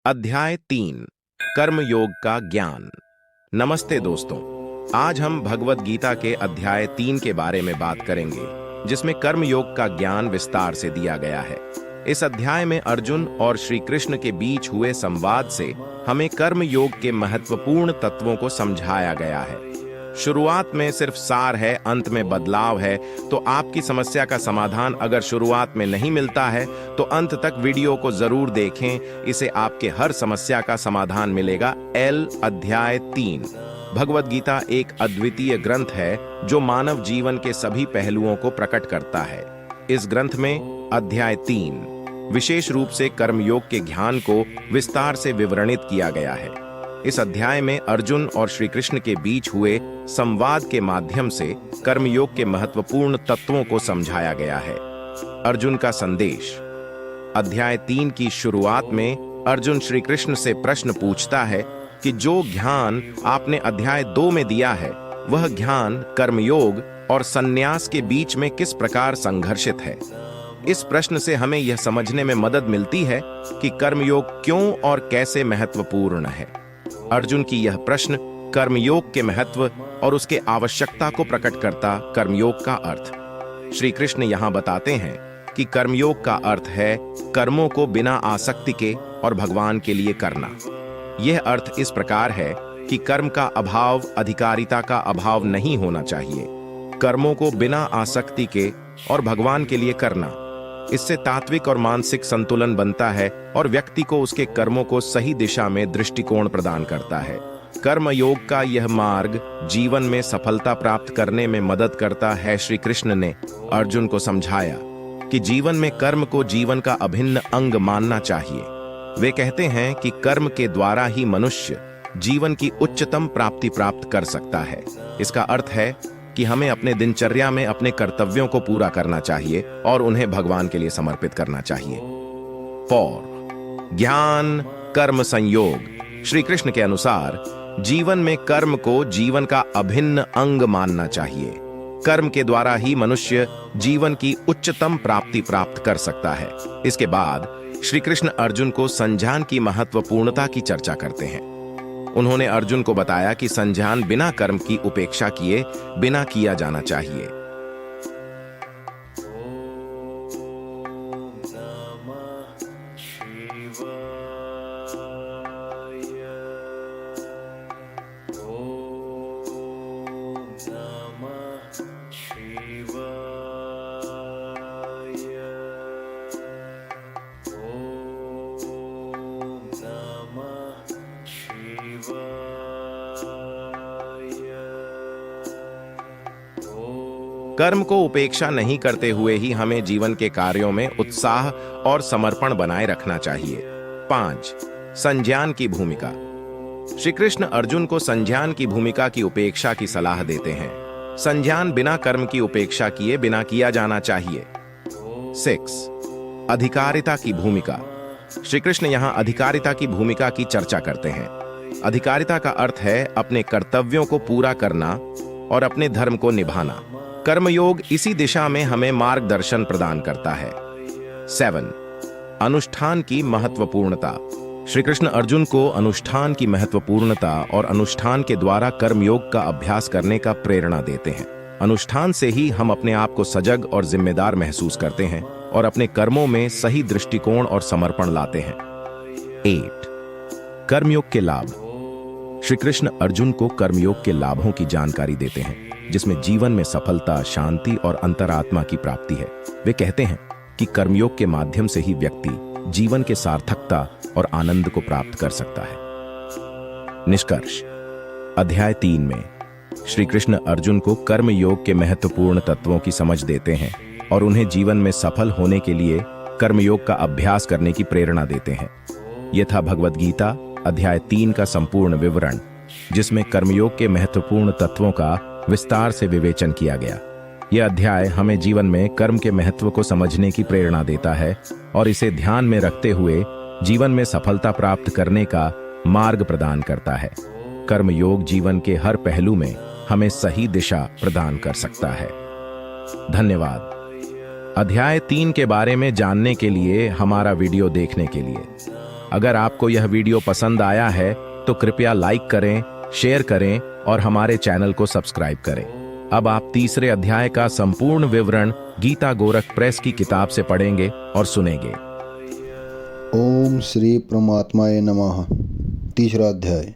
अध्याय 3 कर्मयोग का ज्ञान। नमस्ते दोस्तों, आज हम भगवद गीता के अध्याय 3 के बारे में बात करेंगे, जिसमें कर्मयोग का ज्ञान विस्तार से दिया गया है। इस अध्याय में अर्जुन और श्री कृष्ण के बीच हुए संवाद से हमें कर्मयोग के महत्वपूर्ण तत्वों को समझाया गया है। शुरुआत में सिर्फ सार है, अंत में बदलाव है। तो आपकी समस्या का समाधान अगर शुरुआत में नहीं मिलता है तो अंत तक वीडियो को जरूर देखें, इसे आपके हर समस्या का समाधान मिलेगा। अध्याय 3। भगवद गीता एक अद्वितीय ग्रंथ है जो मानव जीवन के सभी पहलुओं को प्रकट करता है। इस ग्रंथ में अध्याय 3 विशेष रूप से कर्मयोग के ज्ञान को विस्तार से विवरणित किया गया है। इस अध्याय में अर्जुन और श्री कृष्ण के बीच हुए संवाद के माध्यम से कर्मयोग के महत्वपूर्ण तत्वों को समझाया गया है। अर्जुन का संदेश। अध्याय 3 की शुरुआत में अर्जुन श्री कृष्ण से प्रश्न पूछता है कि जो ज्ञान आपने अध्याय 2 में दिया है, वह ज्ञान कर्मयोग और संन्यास के बीच में किस प्रकार संघर्षित है। इस प्रश्न से हमें यह समझने में मदद मिलती है कि कर्मयोग क्यों और कैसे महत्वपूर्ण है। अर्जुन की यह प्रश्न कर्मयोग के महत्व और उसके आवश्यकता को प्रकट करता। कर्मयोग का अर्थ श्री कृष्ण यहाँ बताते हैं कि कर्मयोग का अर्थ है कर्मों को बिना आसक्ति के और भगवान के लिए करना। यह अर्थ इस प्रकार है कि कर्म का अभाव अधिकारिता का अभाव नहीं होना चाहिए। कर्मों को बिना आसक्ति के और भगवान के लिए करना, इससे तात्विक और मानसिक संतुलन बनता है और व्यक्ति को उसके कर्मों को सही दिशा में दृष्टिकोण प्रदान करता है। कर्मयोग का यह मार्ग जीवन में सफलता प्राप्त करने में मदद करता है। श्री कृष्ण ने अर्जुन को समझाया कि जीवन में कर्म को जीवन का अभिन्न अंग मानना चाहिए। वे कहते हैं कि कर्म के द्वारा ही मनुष्य जीवन की उच्चतम प्राप्ति प्राप्त कर सकता है। इसका अर्थ है कि हमें अपने दिनचर्या में अपने कर्तव्यों को पूरा करना चाहिए और उन्हें भगवान के लिए समर्पित करना चाहिए। 4 ज्ञान कर्म संयोग। श्री कृष्ण के अनुसार जीवन में कर्म को जीवन का अभिन्न अंग मानना चाहिए। कर्म के द्वारा ही मनुष्य जीवन की उच्चतम प्राप्ति प्राप्त कर सकता है। इसके बाद श्री कृष्ण अर्जुन को संज्ञान की महत्वपूर्णता की चर्चा करते हैं। उन्होंने अर्जुन को बताया कि संज्ञान बिना कर्म की उपेक्षा किए बिना किया जाना चाहिए। कर्म को उपेक्षा नहीं करते हुए ही हमें जीवन के कार्यों में उत्साह और समर्पण बनाए रखना चाहिए। 5 संज्ञान की भूमिका। श्री कृष्ण अर्जुन को संज्ञान की भूमिका की उपेक्षा की सलाह देते हैं। संज्ञान बिना कर्म की उपेक्षा किए बिना किया जाना चाहिए। 6 अधिकारिता की भूमिका। श्री कृष्ण यहाँ अधिकारिता की भूमिका की चर्चा करते हैं। अधिकारिता का अर्थ है अपने कर्तव्यों को पूरा करना और अपने धर्म को निभाना। कर्मयोग इसी दिशा में हमें मार्गदर्शन प्रदान करता है। 7 अनुष्ठान की महत्वपूर्णता। श्री कृष्ण अर्जुन को अनुष्ठान की महत्वपूर्णता और अनुष्ठान के द्वारा कर्मयोग का अभ्यास करने का प्रेरणा देते हैं। अनुष्ठान से ही हम अपने आप को सजग और जिम्मेदार महसूस करते हैं और अपने कर्मों में सही दृष्टिकोण और समर्पण लाते हैं। 8 कर्मयोग के लाभ। श्री कृष्ण अर्जुन को कर्मयोग के लाभों की जानकारी देते हैं, जिसमें जीवन में सफलता, शांति और अंतरात्मा की प्राप्ति है। वे कहते हैं कि कर्मयोग के माध्यम से ही व्यक्ति जीवन के सार्थकता और आनंद को प्राप्त कर सकता है। निष्कर्ष। अध्याय 3 में श्री कृष्ण अर्जुन को कर्मयोग के महत्वपूर्ण तत्वों की समझ देते हैं और उन्हें जीवन में सफल होने के लिए कर्मयोग का अभ्यास करने की प्रेरणा देते हैं। यह था भगवद गीता अध्याय 3 का संपूर्ण विवरण, जिसमें कर्मयोग के महत्वपूर्ण तत्वों का विस्तार से विवेचन किया गया। यह अध्याय हमें जीवन में कर्म के महत्व को समझने की प्रेरणा देता है और इसे ध्यान में रखते हुए जीवन में सफलता प्राप्त करने का मार्ग प्रदान करता है। कर्मयोग जीवन के हर पहलू में हमें सही दिशा प्रदान कर सकता है। धन्यवाद। अध्याय 3 के बारे में जानने के लिए हमारा वीडियो देखने के लिए अगर आपको यह वीडियो पसंद आया है तो कृपया लाइक करें, शेयर करें और हमारे चैनल को सब्सक्राइब करें। अब आप तीसरे अध्याय का संपूर्ण विवरण गीता गोरख प्रेस की किताब से पढ़ेंगे और सुनेंगे। ओम श्री परमात्माय नमः। तीसरा अध्याय।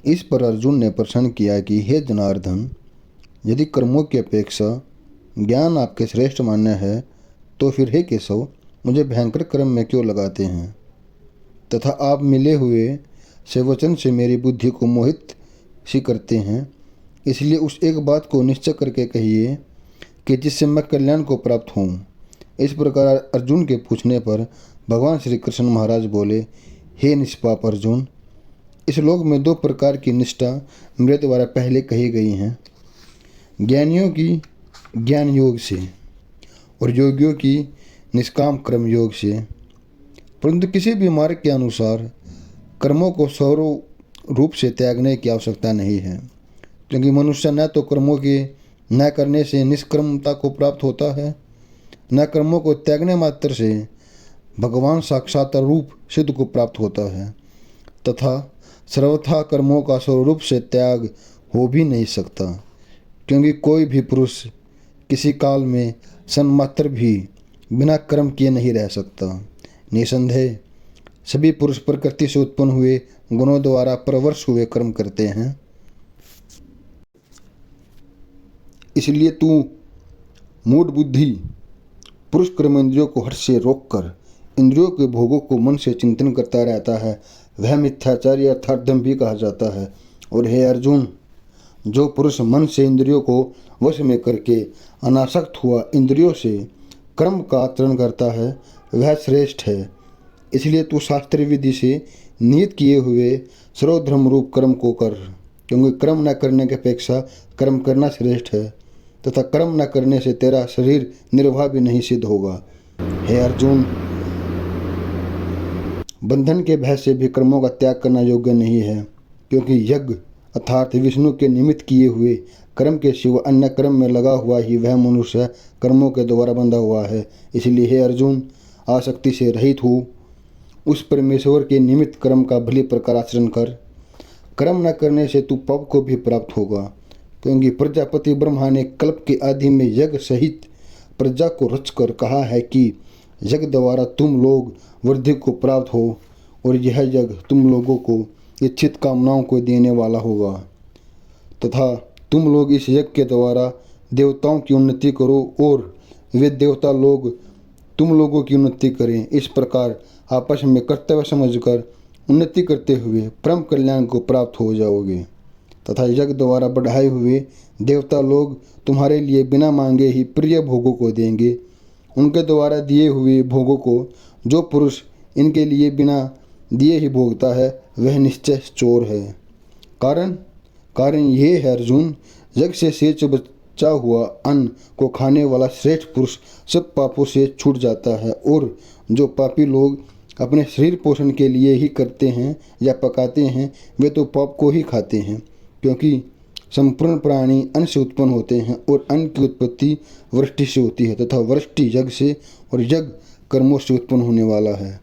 इस पर अर्जुन ने प्रश्न किया कि हे जनार्दन, यदि कर्मों की अपेक्षा ज्ञान आपके श्रेष्ठ मान्य है तो फिर हे केशव, मुझे भयंकर कर्म में क्यों लगाते हैं तथा आप मिले हुए से वचन से मेरी बुद्धि को मोहित सी करते हैं। इसलिए उस एक बात को निश्चय करके कहिए कि जिससे मैं कल्याण को प्राप्त हूँ। इस प्रकार अर्जुन के पूछने पर भगवान श्री कृष्ण महाराज बोले, हे निष्पाप अर्जुन, इस लोक में दो प्रकार की निष्ठा मेरे द्वारा पहले कही गई हैं, ज्ञानियों की ज्ञान योग से और योगियों की निष्काम कर्म योग से। परंतु किसी भी मार्ग के अनुसार कर्मों को स्वरूप रूप से त्यागने की आवश्यकता नहीं है, क्योंकि मनुष्य न तो कर्मों के न करने से निष्कर्मता को प्राप्त होता है, न कर्मों को त्यागने मात्र से भगवान साक्षात रूप सिद्ध को प्राप्त होता है, तथा सर्वथा कर्मों का स्वरूप से त्याग हो भी नहीं सकता, क्योंकि कोई भी पुरुष किसी काल में सन्मात्र भी बिना कर्म किए नहीं रह सकता। निसंदेह सभी पुरुष प्रकृति से उत्पन्न हुए गुणों द्वारा परवश हुए कर्म करते हैं। इसलिए तू मूढ़ बुद्धि पुरुष कर्म इंद्रियों को हठ से रोककर इंद्रियों के भोगों को मन से चिंतन करता रहता है, वह मिथ्याचारी अर्थात दंभ भी कहा जाता है। और हे अर्जुन, जो पुरुष मन से इंद्रियों को वश में करके अनासक्त हुआ इंद्रियों से कर्म का आचरण करता है, वह श्रेष्ठ है। इसलिए तू शास्त्र विधि से नियत किए हुए सर्वधर्म रूप कर्म को कर, क्योंकि कर्म न करने की अपेक्षा कर्म करना श्रेष्ठ है, तथा कर्म न करने से तेरा शरीर निर्वाह भी नहीं सिद्ध होगा। हे अर्जुन, बंधन के भय से भी कर्मों का त्याग करना योग्य नहीं है, क्योंकि यज्ञ अर्थात विष्णु के निमित्त किए हुए कर्म के सिवा अन्य कर्म में लगा हुआ ही वह मनुष्य कर्मों के द्वारा बंधा हुआ है। इसलिए हे अर्जुन, आसक्ति से रहित हो उस परमेश्वर के निमित्त कर्म का भली प्रकार आचरण कर। कर्म न करने से तू पाप को भी प्राप्त होगा, क्योंकि प्रजापति ब्रह्मा ने कल्प के आदि में यज्ञ सहित प्रजा को रचकर कहा है कि यज्ञ द्वारा तुम लोग वृद्धि को प्राप्त हो, और यह यज्ञ तुम लोगों को इच्छित कामनाओं को देने वाला होगा, तथा तुम लोग इस यज्ञ के द्वारा देवताओं की उन्नति करो और वे देवता लोग तुम लोगों की उन्नति करें। इस प्रकार आपस में कर्तव्य समझकर उन्नति करते हुए परम कल्याण को प्राप्त हो जाओगे, तथा यज्ञ द्वारा बढ़ाए हुए देवता लोग तुम्हारे लिए बिना मांगे ही प्रिय भोगों को देंगे। उनके द्वारा दिए हुए भोगों को जो पुरुष इनके लिए बिना दिए ही भोगता है, वह निश्चय चोर है। कारण ये है अर्जुन, यज्ञ से शेष बचा हुआ अन्न को खाने वाला श्रेष्ठ पुरुष सब पापों से छूट जाता है, और जो पापी लोग अपने शरीर पोषण के लिए ही करते हैं या पकाते हैं, वे तो पाप को ही खाते हैं, क्योंकि संपूर्ण प्राणी अन्न से उत्पन्न होते हैं और अन्न की उत्पत्ति वृष्टि से होती है, तथा वृष्टि यज्ञ से और यज्ञ कर्मों से उत्पन्न होने वाला है।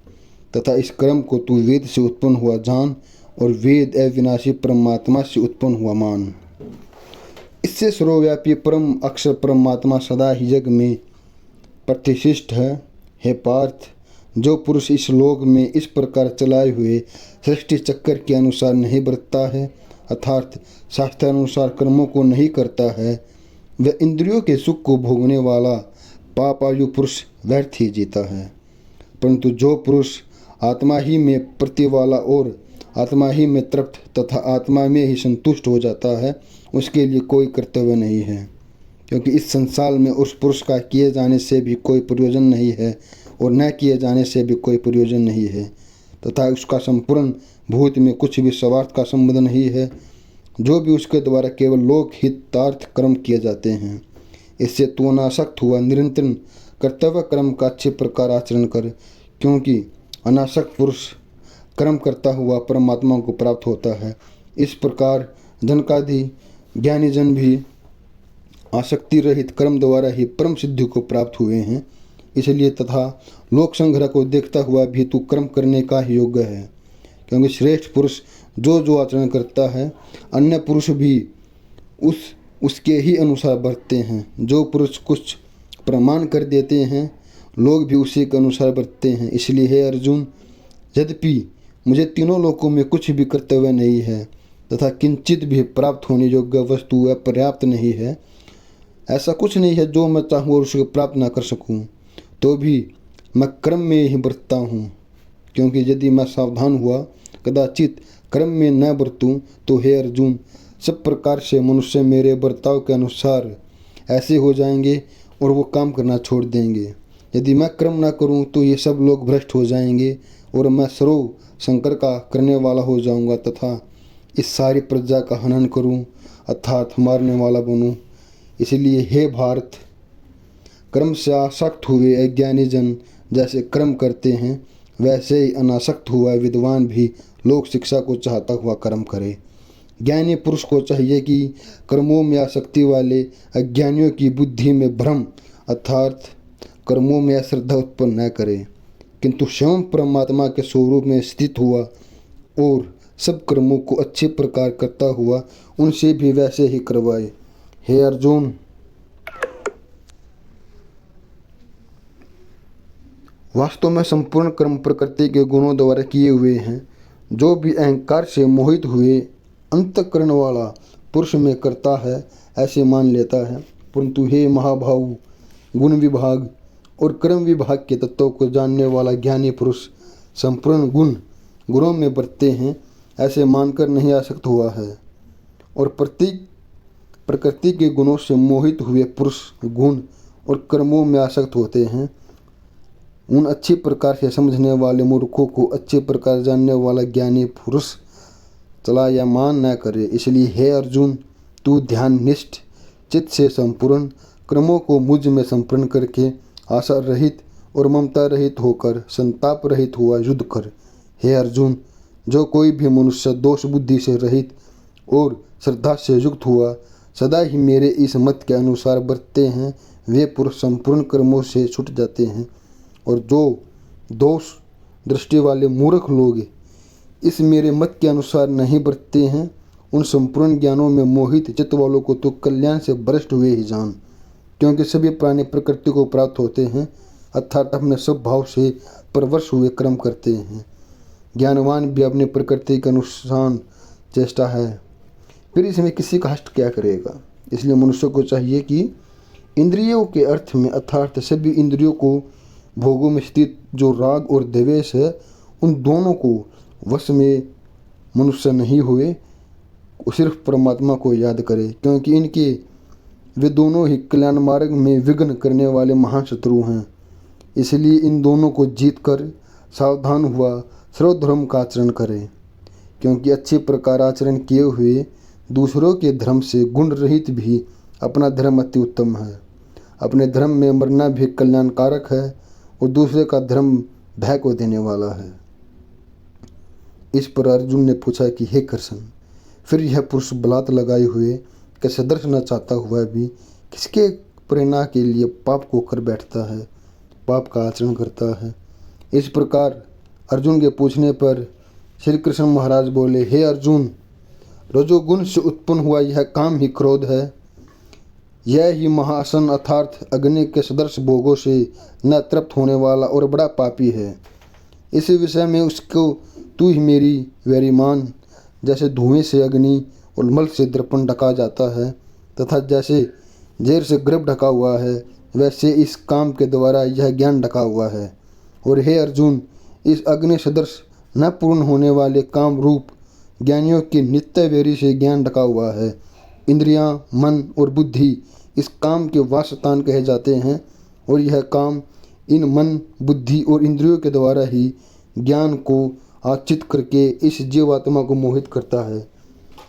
तथा इस कर्म को तू वेद से उत्पन्न हुआ जान, और वेद अविनाशी परमात्मा से उत्पन्न हुआ मान। इससे सर्वव्यापी परम अक्षर परमात्मा सदा ही यज्ञ में प्रतिष्ठित है। हे पार्थ, जो पुरुष इस लोक में इस प्रकार चलाए हुए सृष्टि चक्कर के अनुसार नहीं बरतता है, अर्थात शास्त्रानुसार कर्मों को नहीं करता है, वह इंद्रियों के सुख को भोगने वाला पापायु पुरुष व्यर्थ ही जीता है। परंतु जो पुरुष आत्मा ही में प्रति वाला और आत्मा ही में तृप्त तथा आत्मा में ही संतुष्ट हो जाता है, उसके लिए कोई कर्तव्य नहीं है, क्योंकि इस संसार में उस पुरुष का किए जाने से भी कोई प्रयोजन नहीं है और न किए जाने से भी कोई प्रयोजन नहीं है, तथा उसका संपूर्ण भूत में कुछ भी स्वार्थ का संबंध नहीं है, जो भी उसके द्वारा केवल लोक हितार्थ कर्म किए जाते हैं। इससे तू अनासक्त हुआ निरंतर कर्तव्य कर्म का अच्छे प्रकार आचरण कर, क्योंकि अनासक्त पुरुष कर्म करता हुआ परमात्मा को प्राप्त होता है। इस प्रकार जनकादि ज्ञानी जन भी आसक्ति रहित कर्म द्वारा ही परम सिद्धि को प्राप्त हुए हैं। इसलिए तथा लोक संग्रह को देखता हुआ भी तू कर्म करने का ही योग्य है, क्योंकि श्रेष्ठ पुरुष जो जो आचरण करता है अन्य पुरुष भी उसके ही अनुसार बरतते हैं। जो पुरुष कुछ प्रमाण कर देते हैं लोग भी उसी के अनुसार बरतते हैं। इसलिए हे अर्जुन, यद्यपि मुझे तीनों लोकों में कुछ भी कर्तव्य नहीं है तथा किंचित भी प्राप्त होने योग्य वस्तु पर्याप्त नहीं है, ऐसा कुछ नहीं है जो मैं चाहूँ और उसे प्राप्त ना कर सकूँ, तो भी मैं कर्म में ही बरतता हूँ, क्योंकि यदि मैं सावधान हुआ कदाचित कर्म में न बरतूँ तो हे अर्जुन, सब प्रकार से मनुष्य मेरे बर्ताव के अनुसार ऐसे हो जाएंगे और वो काम करना छोड़ देंगे। यदि मैं कर्म न करूं तो ये सब लोग भ्रष्ट हो जाएंगे और मैं सर्व संकर का करने वाला हो जाऊंगा तथा इस सारी प्रजा का हनन करूं अर्थात मारने वाला बनूं। इसलिए हे भारत, कर्म से आसक्त हुए अज्ञानी जन जैसे कर्म करते हैं वैसे ही अनासक्त हुआ विद्वान भी लोक शिक्षा को चाहता हुआ कर्म करे। ज्ञानी पुरुष को चाहिए कि कर्मों में आसक्ति वाले अज्ञानियों की बुद्धि में भ्रम अर्थात कर्मों में अश्रद्धा उत्पन्न न करे, किंतु स्वयं परमात्मा के स्वरूप में स्थित हुआ और सब कर्मों को अच्छे प्रकार करता हुआ उनसे भी वैसे ही करवाए। हे अर्जुन, वास्तव में संपूर्ण कर्म प्रकृति के गुणों द्वारा किए हुए हैं। जो भी अहंकार से मोहित हुए अंतःकरण वाला पुरुष में करता है ऐसे मान लेता है, परंतु हे महाभाव, गुण विभाग और कर्म विभाग के तत्वों को जानने वाला ज्ञानी पुरुष संपूर्ण गुणों में बरतते हैं ऐसे मानकर नहीं आसक्त हुआ है, और प्रकृति के गुणों से मोहित हुए पुरुष गुण और कर्मों में आसक्त होते हैं। उन अच्छी प्रकार से समझने वाले मूर्खों को अच्छे प्रकार जानने वाला ज्ञानी पुरुष चला या मान न करे। इसलिए हे अर्जुन, तू ध्याननिष्ठ चित्त से संपूर्ण कर्मों को मुझ में संपूर्ण करके आशा रहित और ममता रहित होकर संताप रहित हुआ युद्ध कर। हे अर्जुन, जो कोई भी मनुष्य दोष बुद्धि से रहित और श्रद्धा से युक्त हुआ सदा ही मेरे इस मत के अनुसार बरतते हैं वे पुरुष संपूर्ण कर्मों से छूट जाते हैं, और जो दोष दृष्टि वाले मूर्ख लोग इस मेरे मत के अनुसार नहीं बरतते हैं उन संपूर्ण ज्ञानों में मोहित चित्त वालों को तो कल्याण से भ्रष्ट हुए ही जान, क्योंकि सभी प्राणी प्रकृति को प्राप्त होते हैं अर्थात अपने सब भाव से परवश हुए कर्म करते हैं। ज्ञानवान भी अपनी प्रकृति के अनुसार चेष्टा है, फिर इसमें किसी का हष्ट क्या करेगा। इसलिए मनुष्य को चाहिए कि इंद्रियों के अर्थ में अर्थात सभी इंद्रियों को भोगों में स्थित जो राग और द्वेष है उन दोनों को वश में मनुष्य नहीं हुए, सिर्फ परमात्मा को याद करे, क्योंकि इनके वे दोनों ही कल्याण मार्ग में विघ्न करने वाले महान शत्रु हैं। इसलिए इन दोनों को जीत कर सावधान हुआ सर्वधर्म का आचरण करे, क्योंकि अच्छे प्रकार आचरण किए हुए दूसरों के धर्म से गुण रहित भी अपना धर्म अति उत्तम है। अपने धर्म में मरना भी कल्याणकारक है और दूसरे का धर्म भय को देने वाला है। इस पर अर्जुन ने पूछा कि हे कृष्ण, फिर यह पुरुष बलात् लगाए हुए कि सदर्श न चाहता हुआ भी किसके प्रेरणा के लिए पाप को कर बैठता है, पाप का आचरण करता है। इस प्रकार अर्जुन के पूछने पर श्री कृष्ण महाराज बोले, हे अर्जुन, रजोगुण से उत्पन्न हुआ यह काम ही क्रोध है। यह ही महासन अर्थात अग्नि के सदृश भोगों से न तृप्त होने वाला और बड़ा पापी है। इस विषय में उसको तू ही मेरी वैरी मान। जैसे धुएं से अग्नि और मल से दर्पण ढका जाता है तथा जैसे जैर से गर्भ ढका हुआ है, वैसे इस काम के द्वारा यह ज्ञान ढका हुआ है। और हे अर्जुन, इस अग्नि सदृश न पूर्ण होने वाले काम रूप ज्ञानियों के नित्य वैरी से ज्ञान ढका हुआ है। इंद्रियां, मन और बुद्धि इस काम के वासस्थान कहे जाते हैं, और यह काम इन मन, बुद्धि और इंद्रियों के द्वारा ही ज्ञान को आचित करके इस जीवात्मा को मोहित करता है।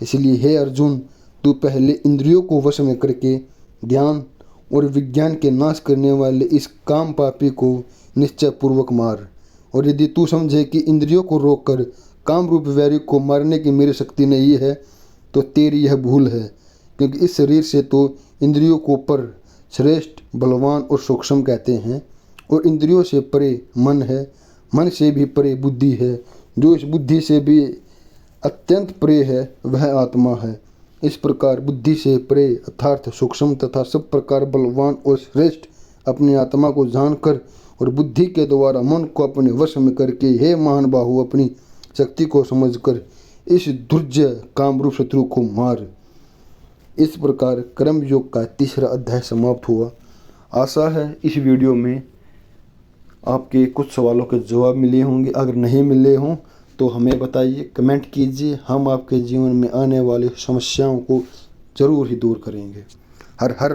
इसलिए हे अर्जुन, तू पहले इंद्रियों को वश में करके ज्ञान और विज्ञान के नाश करने वाले इस काम पापी को निश्चय पूर्वक मार। और यदि तू समझे कि इंद्रियों को रोककर काम रूप वैरी को मारने की मेरी शक्ति नहीं है तो तेरी यह भूल है, क्योंकि इस शरीर से तो इंद्रियों को पर श्रेष्ठ, बलवान और सूक्ष्म कहते हैं, और इंद्रियों से परे मन है, मन से भी परे बुद्धि है, जो इस बुद्धि से भी अत्यंत परे है वह आत्मा है। इस प्रकार बुद्धि से परे अर्थात सूक्ष्म तथा सब प्रकार बलवान और श्रेष्ठ अपनी आत्मा को जानकर और बुद्धि के द्वारा मन को अपने वश में करके हे महान बाहु अपनी शक्ति को समझकर इस दुर्जय कामरूप शत्रु को मार। इस प्रकार कर्म योग का तीसरा अध्याय समाप्त हुआ। आशा है इस वीडियो में आपके कुछ सवालों के जवाब मिले होंगे। अगर नहीं मिले हों तो हमें बताइए, कमेंट कीजिए। हम आपके जीवन में आने वाली समस्याओं को ज़रूर ही दूर करेंगे। हर हर